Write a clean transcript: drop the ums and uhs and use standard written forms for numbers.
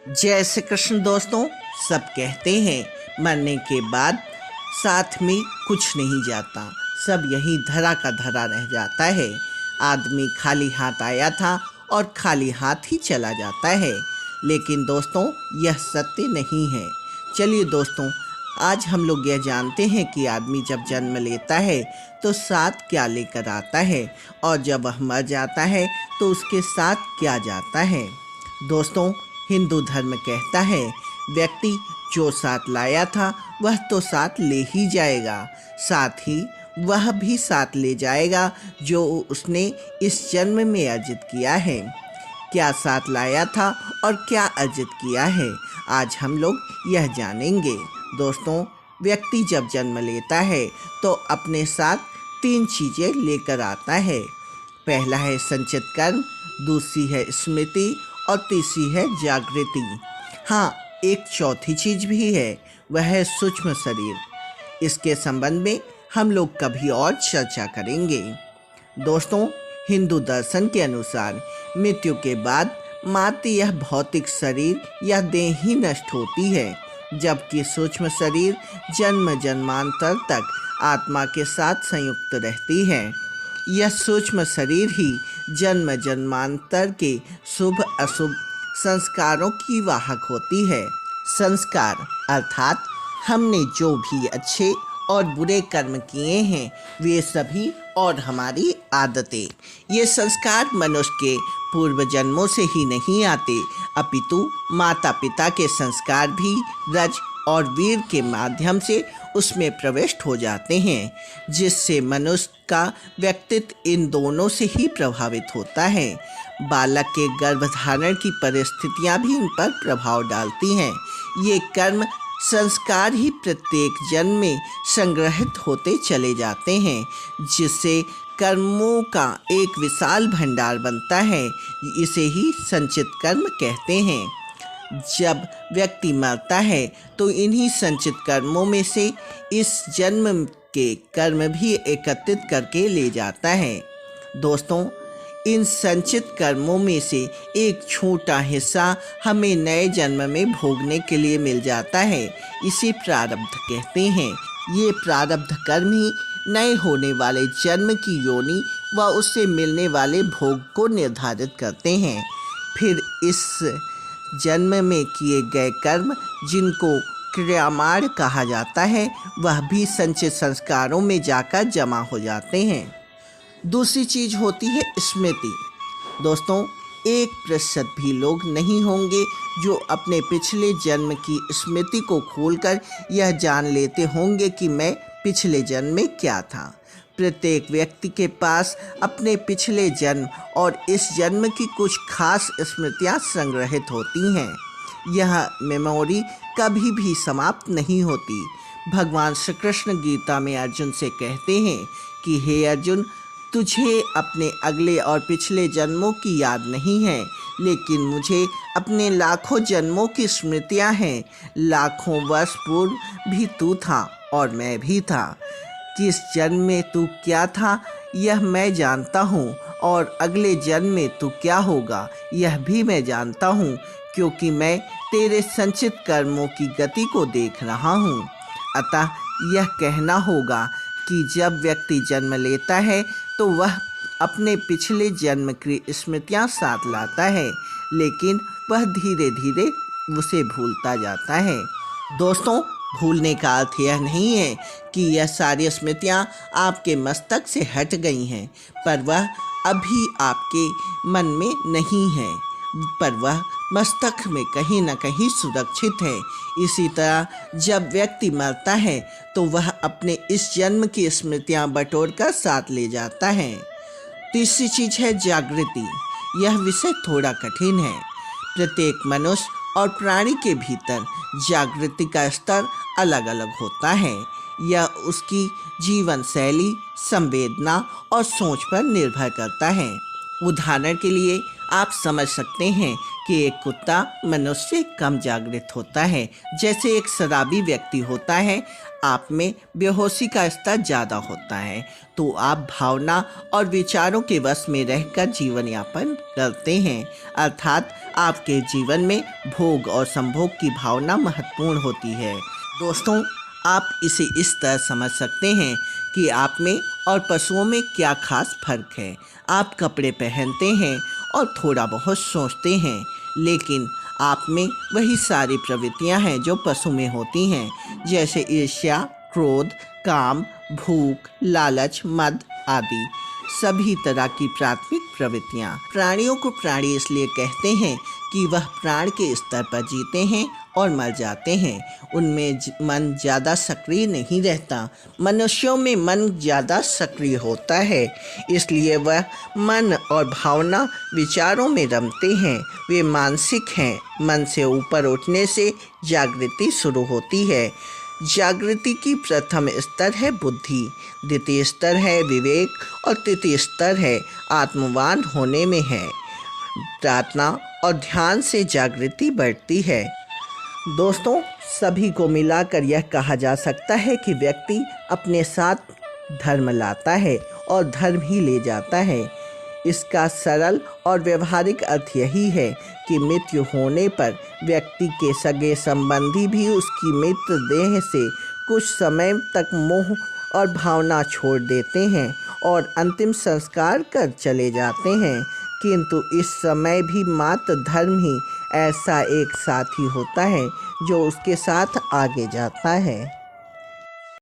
जय श्री कृष्ण दोस्तों। सब कहते हैं मरने के बाद साथ में कुछ नहीं जाता, सब यही धरा का धरा रह जाता है। आदमी खाली हाथ आया था और खाली हाथ ही चला जाता है। लेकिन दोस्तों यह सत्य नहीं है। चलिए दोस्तों, आज हम लोग यह जानते हैं कि आदमी जब जन्म लेता है तो साथ क्या लेकर आता है और जब वह मर जाता है तो उसके साथ क्या जाता है। दोस्तों, हिंदू धर्म कहता है व्यक्ति जो साथ लाया था वह तो साथ ले ही जाएगा, साथ ही वह भी साथ ले जाएगा जो उसने इस जन्म में अर्जित किया है। क्या साथ लाया था और क्या अर्जित किया है, आज हम लोग यह जानेंगे। दोस्तों, व्यक्ति जब जन्म लेता है तो अपने साथ 3 चीज़ें लेकर आता है। पहला है संचित कर्म, दूसरी है स्मृति और तीसरी है जागृति। हाँ, एक चौथी चीज भी है, वह है सूक्ष्म शरीर। इसके संबंध में हम लोग कभी और चर्चा करेंगे। दोस्तों, हिंदू दर्शन के अनुसार मृत्यु के बाद मात्र यह भौतिक शरीर या देह ही नष्ट होती है, जबकि सूक्ष्म शरीर जन्म जन्मांतर तक आत्मा के साथ संयुक्त रहती है। यह सूक्ष्म शरीर ही जन्म जन्मांतर के शुभ अशुभ संस्कारों की वाहक होती है। संस्कार अर्थात हमने जो भी अच्छे और बुरे कर्म किए हैं वे सभी और हमारी आदतें, ये संस्कार मनुष्य के पूर्व जन्मों से ही नहीं आते, अपितु माता पिता के संस्कार भी रज और वीर के माध्यम से उसमें प्रविष्ट हो जाते हैं, जिससे मनुष्य का व्यक्तित्व इन दोनों से ही प्रभावित होता है। बालक के गर्भधारण की परिस्थितियां भी इन पर प्रभाव डालती हैं। ये कर्म संस्कार ही प्रत्येक जन्म में संग्रहित होते चले जाते हैं, जिससे कर्मों का एक विशाल भंडार बनता है। इसे ही संचित कर्म कहते हैं। जब व्यक्ति मरता है तो इन्हीं संचित कर्मों में से इस जन्म के कर्म भी एकत्रित करके ले जाता है। दोस्तों, इन संचित कर्मों में से एक छोटा हिस्सा हमें नए जन्म में भोगने के लिए मिल जाता है। इसे प्रारब्ध कहते हैं। ये प्रारब्ध कर्म ही नए होने वाले जन्म की योनि व उससे मिलने वाले भोग को निर्धारित करते हैं। फिर इस जन्म में किए गए कर्म, जिनको क्रियामाण कहा जाता है, वह भी संचित संस्कारों में जाकर जमा हो जाते हैं। दूसरी चीज होती है स्मृति। दोस्तों, 1% भी लोग नहीं होंगे जो अपने पिछले जन्म की स्मृति को खोलकर यह जान लेते होंगे कि मैं पिछले जन्म में क्या था। प्रत्येक व्यक्ति के पास अपने पिछले जन्म और इस जन्म की कुछ खास स्मृतियां संग्रहित होती हैं। यह मेमोरी कभी भी समाप्त नहीं होती। भगवान श्री कृष्ण गीता में अर्जुन से कहते हैं कि हे अर्जुन, तुझे अपने अगले और पिछले जन्मों की याद नहीं है, लेकिन मुझे अपने लाखों जन्मों की स्मृतियां हैं। लाखों वर्ष पूर्व भी तू था और मैं भी था। किस जन्म में तू क्या था यह मैं जानता हूँ, और अगले जन्म में तू क्या होगा यह भी मैं जानता हूँ, क्योंकि मैं तेरे संचित कर्मों की गति को देख रहा हूँ। अतः यह कहना होगा कि जब व्यक्ति जन्म लेता है तो वह अपने पिछले जन्म की स्मृतियाँ साथ लाता है, लेकिन वह धीरे धीरे उसे भूलता जाता है। दोस्तों, भूलने का अर्थ यह नहीं है कि यह सारी स्मृतियाँ आपके मस्तक से हट गई हैं, पर वह अभी आपके मन में नहीं है, पर वह मस्तक में कहीं न कहीं सुरक्षित है। इसी तरह जब व्यक्ति मरता है तो वह अपने इस जन्म की स्मृतियां बटोरकर साथ ले जाता है। तीसरी चीज है जागृति। यह विषय थोड़ा कठिन है। प्रत्येक मनुष्य और प्राणी के भीतर जागृति का स्तर अलग अलग होता है। यह उसकी जीवन शैली, संवेदना और सोच पर निर्भर करता है। उदाहरण के लिए आप समझ सकते हैं कि एक कुत्ता मनुष्य से कम जागृत होता है, जैसे एक शराबी व्यक्ति होता है। आप में बेहोशी का स्तर ज़्यादा होता है, तो आप भावना और विचारों के वश में रहकर जीवन यापन करते हैं। अर्थात आपके जीवन में भोग और संभोग की भावना महत्वपूर्ण होती है। दोस्तों, आप इसे इस तरह समझ सकते हैं कि आप में और पशुओं में क्या खास फर्क है। आप कपड़े पहनते हैं और थोड़ा बहुत सोचते हैं, लेकिन आप में वही सारी प्रवृत्तियां हैं जो पशु में होती हैं, जैसे ईर्ष्या, क्रोध, काम, भूख, लालच, मद आदि सभी तरह की प्राथमिक प्रवृत्तियां। प्राणियों को प्राणी इसलिए कहते हैं कि वह प्राण के स्तर पर जीते हैं और मर जाते हैं। उनमें मन ज़्यादा सक्रिय नहीं रहता। मनुष्यों में मन ज़्यादा सक्रिय होता है, इसलिए वह मन और भावना विचारों में रमते हैं। वे मानसिक हैं। मन से ऊपर उठने से जागृति शुरू होती है। जागृति की प्रथम स्तर है बुद्धि, द्वितीय स्तर है विवेक और तृतीय स्तर है आत्मवान होने में है। प्रार्थना और ध्यान से जागृति बढ़ती है। दोस्तों, सभी को मिलाकर यह कहा जा सकता है कि व्यक्ति अपने साथ धर्म लाता है और धर्म ही ले जाता है। इसका सरल और व्यवहारिक अर्थ यही है कि मृत्यु होने पर व्यक्ति के सगे संबंधी भी उसकी मित्र देह से कुछ समय तक मोह और भावना छोड़ देते हैं और अंतिम संस्कार कर चले जाते हैं। किंतु इस समय भी मात्र धर्म ही ऐसा एक साथी होता है जो उसके साथ आगे जाता है।